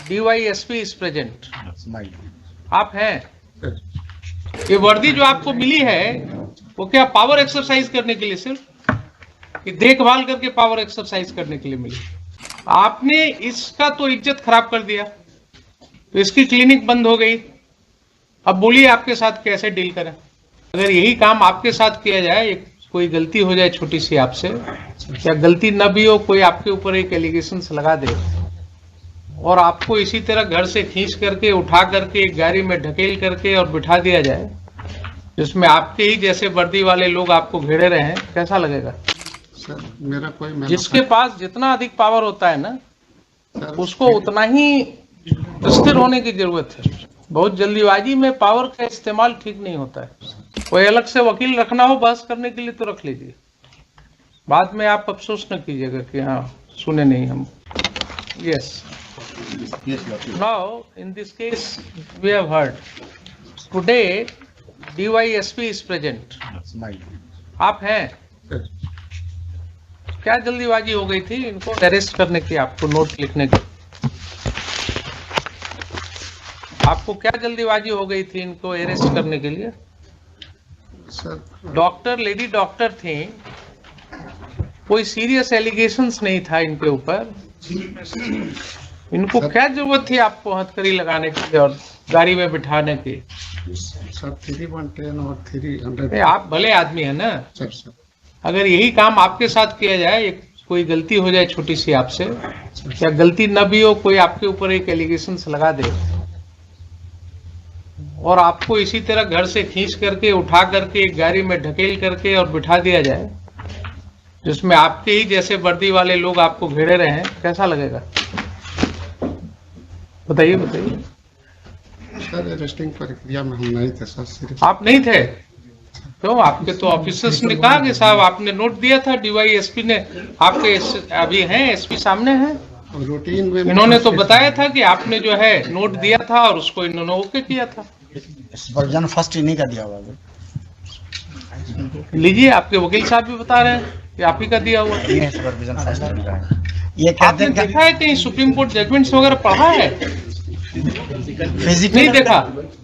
DYSP is present. आप हैं? ये वर्दी जो आपको मिली है वो क्या पावर एक्सरसाइज करने के लिए सिर्फ कि देखभाल करके पावर एक्सरसाइज करने के लिए मिली? आपने इसका तो इज्जत खराब कर दिया, तो इसकी क्लिनिक बंद हो गई। अब बोलिए आपके साथ कैसे डील करें? अगर यही काम आपके साथ किया जाए, कोई गलती हो जाए छोटी सी आपसे, या गलती न भी हो, कोई आपके ऊपर एक एलिगेशन लगा दे और आपको इसी तरह घर से खींच करके उठा करके एक गाड़ी में ढकेल करके और बिठा दिया जाए, जिसमें आपके ही जैसे वर्दी वाले लोग आपको घेरे रहे हैं, कैसा लगेगा? सर मेरा कोई जिसके पास जितना अधिक पावर होता है ना, उसको उतना ही स्थिर होने की जरूरत है। बहुत जल्दीबाजी में पावर का इस्तेमाल ठीक नहीं होता है। कोई अलग से वकील रखना हो बहस करने के लिए तो रख लीजिए, बाद में आप अफसोस न कीजिएगा कि हाँ सुने नहीं हम। Yes, now in this case we have heard today DYSP is present. आप हैं? क्या जल्दीबाजी हो गई थी इनको अरेस्ट करने की, आपको नोट लिखने की? आपको क्या जल्दीबाजी हो गई थी इनको अरेस्ट करने के लिए? सर डॉक्टर, लेडी डॉक्टर थी, कोई सीरियस एलिगेशंस नहीं था इनके ऊपर। इनको क्या जरूरत थी आपको हथकड़ी लगाने की और गाड़ी में बिठाने की? सर 310 और 300। आप भले आदमी है ना। सर अगर यही काम आपके साथ किया जाए, कोई गलती हो जाए छोटी सी आपसे, या गलती न भी हो, कोई आपके ऊपर एक एलिगेशन लगा दे और आपको इसी तरह घर से खींच करके उठा करके एक गाड़ी में ढकेल करके और बिठा दिया जाए, जिसमें आपके ही जैसे वर्दी वाले लोग आपको घेरे रहे हैं, कैसा लगेगा? बताइए बताइए। सर अरेस्टिंग प्रक्रिया में हम नहीं थे सर। सिर्फ आप नहीं थे? क्यों? आपके तो ऑफिसर्स ने कहा कि साहब आपने नोट दिया था, DYSP ने आपके अभी हैं, SP सामने हैं, रूटीन में इन्होंने तो बताया था कि आपने जो है नोट दिया था और उसको इन्होंने ओके किया था। वर्जन फर्स्ट इन्हीं का दिया हुआ। लीजिए, आपके वकील साहब भी बता रहे हैं कि आप ही का दिया हुआ। ये कहते आपने हैं देखा है कहीं सुप्रीम कोर्ट जजमेंट्स वगैरह पढ़ा है? नहीं देखा।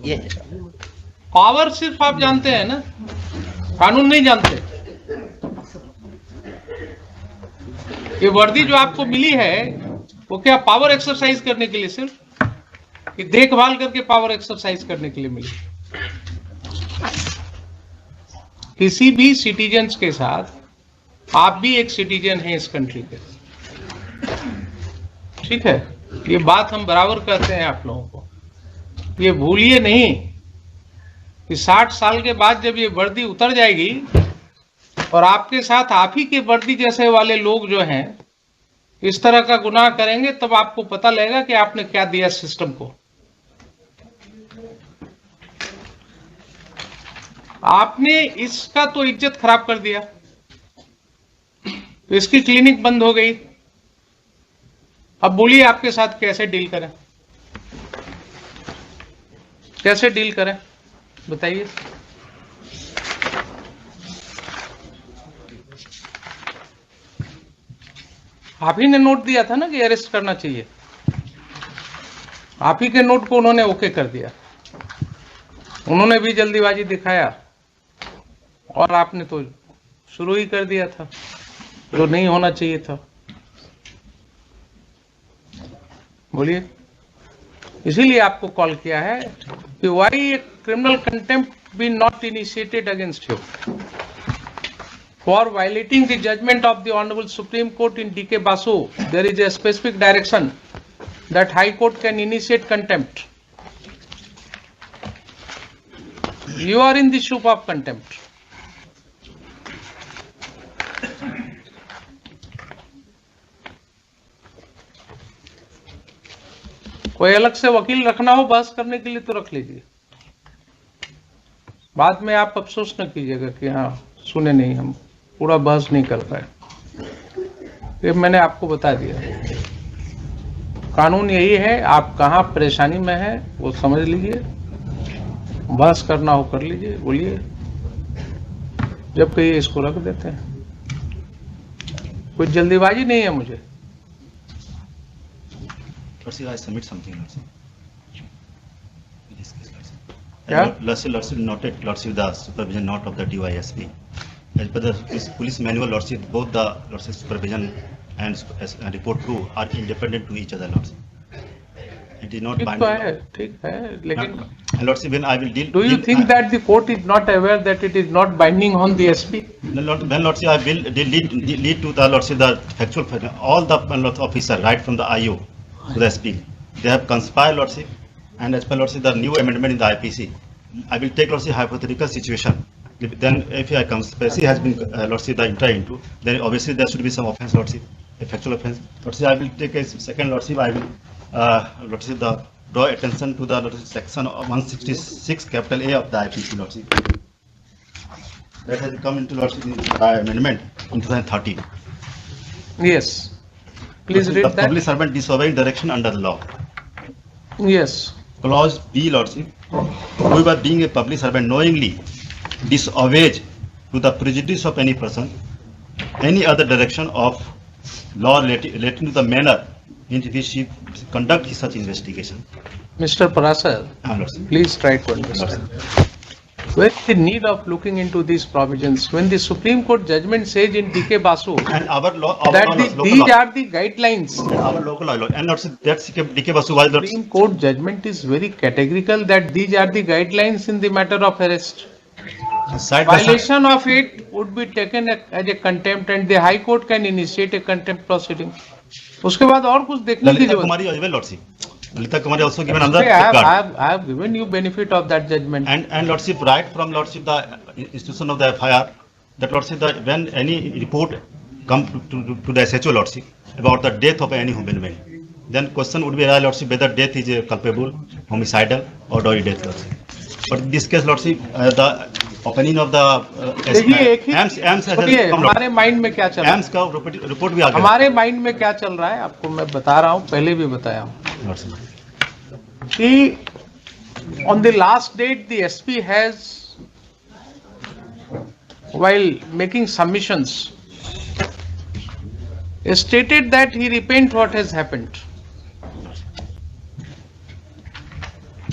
ये पावर सिर्फ आप जानते हैं ना, कानून नहीं जानते। ये वर्दी जो आपको मिली है वो क्या पावर एक्सरसाइज करने के लिए सिर्फ कि देखभाल करके पावर एक्सरसाइज करने के लिए मिली? किसी भी सिटीजन्स के साथ आप भी एक सिटीजन हैं इस कंट्री के, ठीक है? ये बात हम बराबर कहते हैं आप लोगों को। ये भूलिए नहीं कि 60 साल के बाद जब ये वर्दी उतर जाएगी और आपके साथ आप ही के वर्दी जैसे वाले लोग जो हैं इस तरह का गुनाह करेंगे, तब आपको पता लगेगा कि आपने क्या दिया सिस्टम को। आपने इसका तो इज्जत खराब कर दिया, तो इसकी क्लिनिक बंद हो गई। अब बोलिए आपके साथ कैसे डील करें? कैसे डील करें बताइए? आप ही ने नोट दिया था ना कि अरेस्ट करना चाहिए, आप ही के नोट को उन्होंने ओके कर दिया। उन्होंने भी जल्दीबाजी दिखाया और आपने तो शुरू ही कर दिया था जो नहीं होना चाहिए था। बोलिए, इसीलिए आपको कॉल किया है कि why a criminal contempt be not initiated against you for violating the judgment of the honourable Supreme Court in DK Basu. There is a specific direction that High Court can initiate contempt. You are in the soup of contempt. कोई अलग से वकील रखना हो बहस करने के लिए तो रख लीजिए, बाद में आप अफसोस न कीजिएगा कि हाँ सुने नहीं हम, पूरा बहस नहीं कर पाए। ये मैंने आपको बता दिया, कानून यही है। आप कहाँ परेशानी में है वो समझ लीजिए, बहस करना हो कर लीजिए, बोलिए, जब कहिए इसको रख देते हैं। कोई जल्दीबाजी नहीं है मुझे, Lordship, I submit something, Lordship. In this case, Lordship. Yeah? Lordship noted, Lordship, the supervision note of the DYSP. As per the police manual, Lordship, both the Lordship supervision and report 2 are independent to each other, Lordship. It is not ठीक तो binding. है, ठीक है, लेकिन And Lordship, when I will deal. do you think that the court is not aware that it is not binding on the SP? When Lordship, I will lead to the Lordship, the factual, all the officer, right from the IO to the SP, they have conspired, Lordship, and as per Lordship, the new amendment in the IPC, I will take Lordship hypothetical situation. Then if a conspiracy has been Lordship, the enter into, then obviously there should be some offence, Lordship, a factual offence. Lordship, I will take a second, Lordship, I will Lordship, draw attention to the Lordship, section 166 capital A of the IPC, Lordship. That has come into Lordship by amendment in 2013. Yes. Please The read public that. servant disobeying direction under the law. Yes. Clause B, Lordship, whoever being a public servant knowingly disobeys to the prejudice of any person, any other direction of law relating to the manner in which he conduct such investigation. Mr. Parasar, Lordship. please try to understand. Where is the need of looking into these provisions? When the Supreme Court judgment says in DK Basu And our law, that local these law, are the guidelines. and our local law, and Lordship, that's DK Basu was Lordship. Supreme Court judgment is very categorical that these are the guidelines in the matter of arrest. Side by side. Violation of it would be taken as a contempt and the High Court can initiate a contempt proceeding. उसके बाद और कुछ देखने की Lalita जरूरत Kumari as well, Lordship. Lalita Kumari also given है. another I have- safeguard. I have given you benefit of that judgment. And Lordship, right from Lordship, the institution of the FIR, that Lordship, that when any report come to the SHO, Lordship, about the death of any human being, then question would be, Lordship, whether death is culpable, homicidal, or doggy death, Lordship. But in this case, Lordship, the opinion of the देखिए एक ही AMS सुनिए, हमारे mind में क्या चल रहा है, AMS का रिपोर्ट भी आ गया, हमारे माइंड में क्या चल रहा है आपको मैं बता रहा हूँ, पहले भी बताया हूँ Lordship. कि on the last date the SP has, while making submissions, stated that he repent what has happened.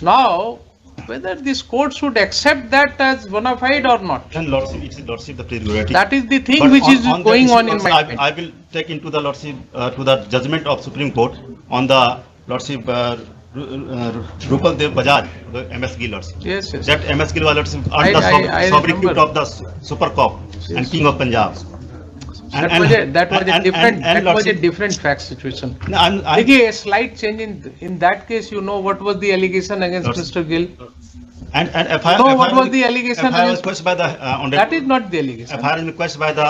Now, whether this court should accept that as bona fide or not, And Lordship, it's Lordship the prerogative. that is the thing But which is that going issue on in also, my mind. I will take into the Lordship, to the judgment of Supreme Court on the Lordship, Rupal Dev Bajaj, the MS Gill, Lordship. Yes, yes. That MS Gill was Lordship I under sovereignty remember. of the Super Cop and Yes. King of Punjab. That was a Lordship- different fact situation. No, I'm- देखिए, a slight change in that case, you know what was the allegation against Lordship. Mr. Gill? And FIR. No, what was the allegation FIR was against- requested by the That Honorable. is not the allegation. FIR is requested by the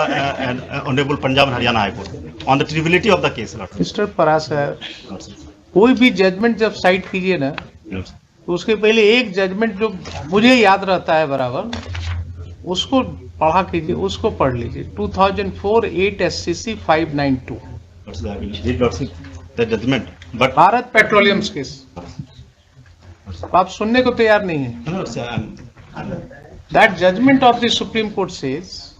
Honorable Punjab and Haryana High Court on the triviality of the case, Lordship. Mr. Parasar, Lordship. कोई भी judgement जब site कीजिए ना, Lordship. तो उसके पहले एक judgement जो मुझे याद रहता है बराबर, उसको पढ़ा कीजिए, उसको पढ़ लीजिए. 2004 8 SCC 592 Lordship, I will read, Lordship, the judgment, but Bharat petroleums case. आप सुनने को तैयार नहीं है. no, sir, That judgment of the Supreme Court says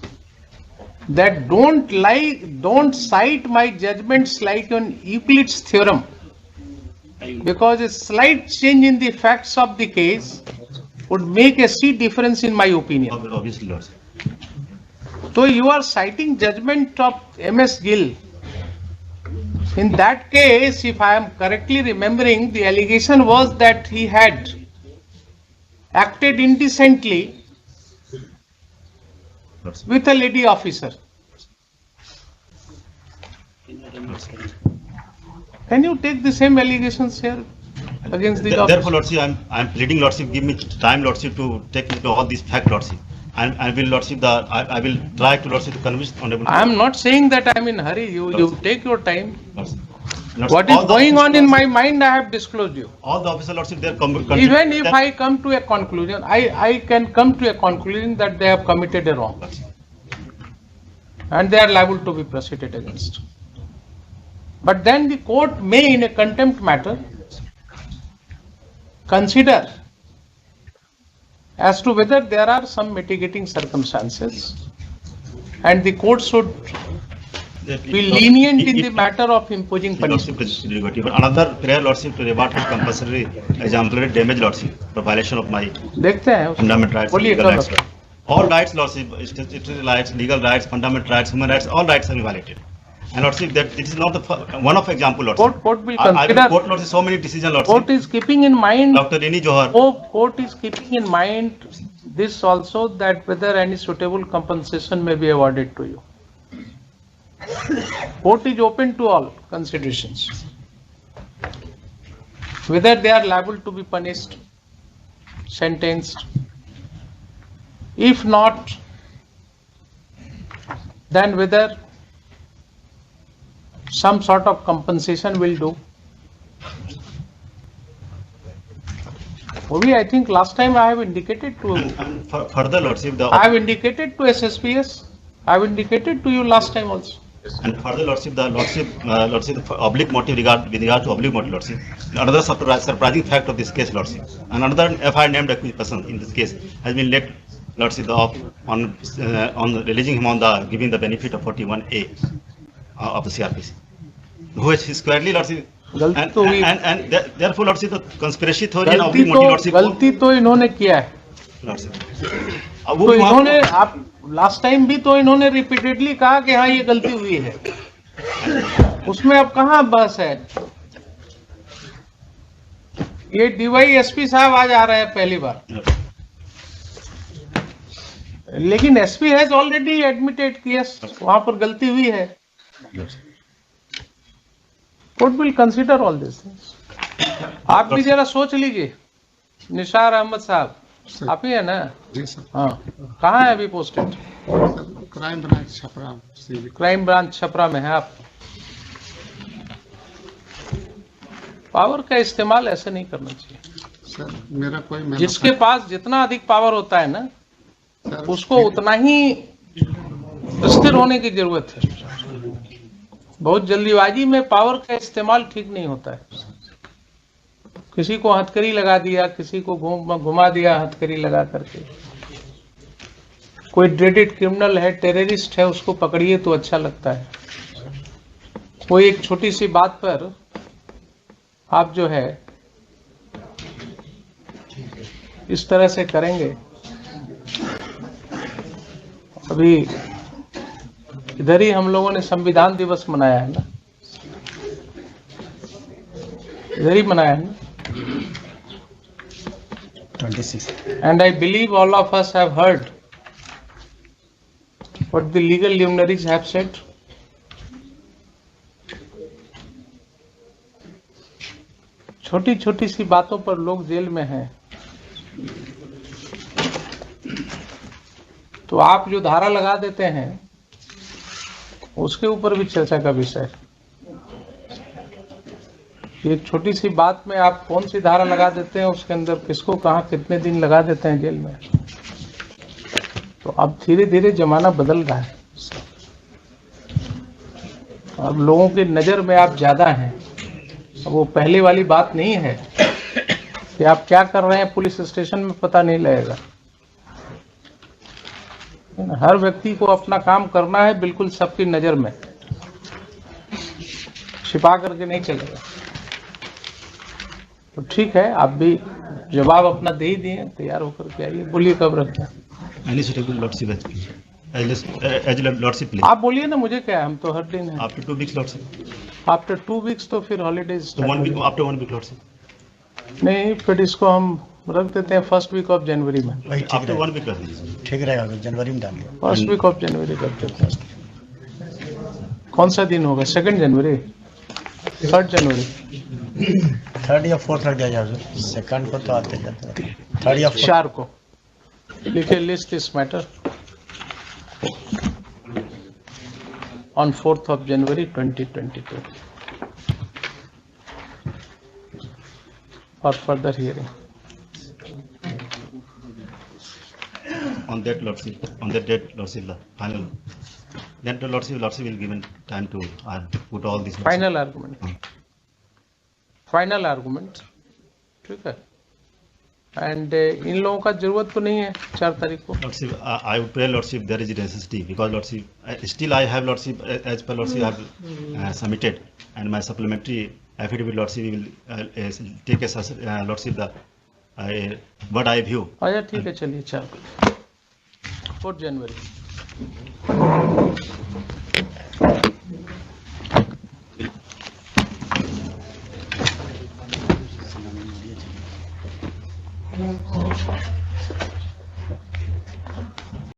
that don't cite my judgments like on Euclid's theorem, because a slight change in the facts of the case would make a sea difference in my opinion. obviously, Lordship. So you are citing judgment of MS Gill. In that case, if I am correctly remembering, the allegation was that he had acted indecently Lordship. with a lady officer. Can you take the same allegations here against the Therefore, officer? Lordship, I'm pleading, Lordship, give me time, Lordship, to take into all these facts, Lordship. And I will, Lordship, I will try to, Lordship, to convince Honorable. I am not saying that I am in hurry. You take your time. Lordship. What is going on in my mind, I have disclosed you. All the officers, Lordship, they are Even if I come to a conclusion, I can come to a conclusion that they have committed a wrong and they are liable to be proceeded against. But then the court may, in a contempt matter, consider as to whether there are some mitigating circumstances, and the court should be lenient in the matter of imposing Lordship punishment. is prerogative. But another prayer, Lordship, to reward for compulsory exemplary damage, Lordship, for violation of my देखते हैं उसको। fundamental rights, बोलिए legal कब rights. रखा? All rights, Lordship, statutory rights, legal rights, fundamental rights, human rights, all rights are violated. And Lordship, that it is not the one of example, Lordship. Court will I will consider. quote, Lordship, so many decisions, Court Lordship. is keeping in mind. Dr. Rini Johar. Court is keeping in mind this also, that whether any suitable compensation may be awarded to you. Court is open to all considerations. Whether they are liable to be punished, sentenced. If not, then whether some sort of compensation will do. Maybe I think last time I have indicated to, And further, Lordship, I have indicated to SSPS, I have indicated to you last time also. and further, Lordship, Lordship, the oblique motive with regard to oblique motive, Lordship. Another surprising fact of this case, Lordship. And another FIR named accused person in this case has been let, Lordship, on releasing him on giving the benefit of 41A of the CRPC, which is squarely, Lordship. गलती तो हुई, And therefore, Lordship, the conspiracy theory and oblique motive, Lordship. गलती तो इन्होंने किया है। Lordship. तो इन्होंने, आप लास्ट टाइम भी तो इन्होंने रिपीटेडली कहा कि हाँ ये गलती हुई है, उसमें अब कहाँ बहस है। ये DYSP साहब आज आ रहे हैं पहली बार, लेकिन SP हैज ऑलरेडी एडमिटेड कि यस वहां पर गलती हुई है। Court will consider all this things. आप भी जरा सोच लीजिए। निसार अहमद साहब आप ही है ना? जी सर। हाँ, कहाँ है अभी पोस्टेड? क्राइम ब्रांच छपरा से। क्राइम ब्रांच छपरा में है आप। पावर का इस्तेमाल ऐसे नहीं करना चाहिए सर। मेरा कोई जिसके पास जितना अधिक पावर होता है ना, सर, उसको उतना ही स्थिर होने की जरूरत है। बहुत जल्दीबाजी में पावर का इस्तेमाल ठीक नहीं होता है। किसी को हथकड़ी लगा दिया, किसी को घुमा दिया हथकड़ी लगा करके। कोई ड्रेडेड क्रिमिनल है, टेररिस्ट है, उसको पकड़िए तो अच्छा लगता है। कोई एक छोटी सी बात पर आप जो है इस तरह से करेंगे। अभी इधर ही हम लोगों ने संविधान दिवस मनाया है ना, इधर ही मनाया है ना। 26. And I believe all of us have heard what the legal luminaries have said. छोटी छोटी सी बातों पर लोग जेल में हैं, तो आप जो धारा लगा देते हैं उसके ऊपर भी चर्चा का विषय है। एक छोटी सी बात में आप कौन सी धारा लगा देते हैं, उसके अंदर किसको कहाँ कितने दिन लगा देते हैं जेल में। तो अब धीरे धीरे जमाना बदल रहा है। अब लोगों की नजर में आप ज्यादा हैं। अब वो पहले वाली बात नहीं है कि आप क्या कर रहे हैं पुलिस स्टेशन में पता नहीं लगेगा। हर व्यक्ति को अपना काम करना है, बिल्कुल सबकी नजर में, छिपा करके नहीं चलेगा। तो ठीक है, आप भी जवाब अपना दे ही दिए, तैयार होकर के आइए। बोलिए कब रखते हैं? आप बोलिए ना, मुझे क्या है, हम तो हर दिन है। After 2 weeks, Lordship. After 2 weeks तो फिर holidays So 1 week, after 1 week, Lordship. नहीं, फिर इसको हम रख देते हैं फर्स्ट वीक ऑफ जनवरी में। वही ठीक After रहेगा, 1 week, Lordship. ठीक रहेगा, तो जनवरी में डाल दिया। फर्स्ट वीक ऑफ जनवरी रख देते हैं। कौन सा दिन होगा? 2 जनवरी, 3 जनवरी, 3rd या 4th रख दिया जाए। 2nd को तो आते जाते हैं। 3rd या 4th 4 को लिखे list this matter on 4th of January 2022 for further hearing. On that, Lordship, on that date, Lordship, the final. Then the Lordship will given time to put all these. Final argument. Final argument. ठीक है। And in लोगों का जरूरत तो नहीं है 4 तारीख को. Lordship, I would pray, Lordship, there is a necessity because Lordship, still I have Lordship, as per Lordship, I have submitted, and my supplementary affidavit, Lordship, will take as Lordship the what I view. अच्छा ठीक है, चलिए 4 जनवरी. Thank you.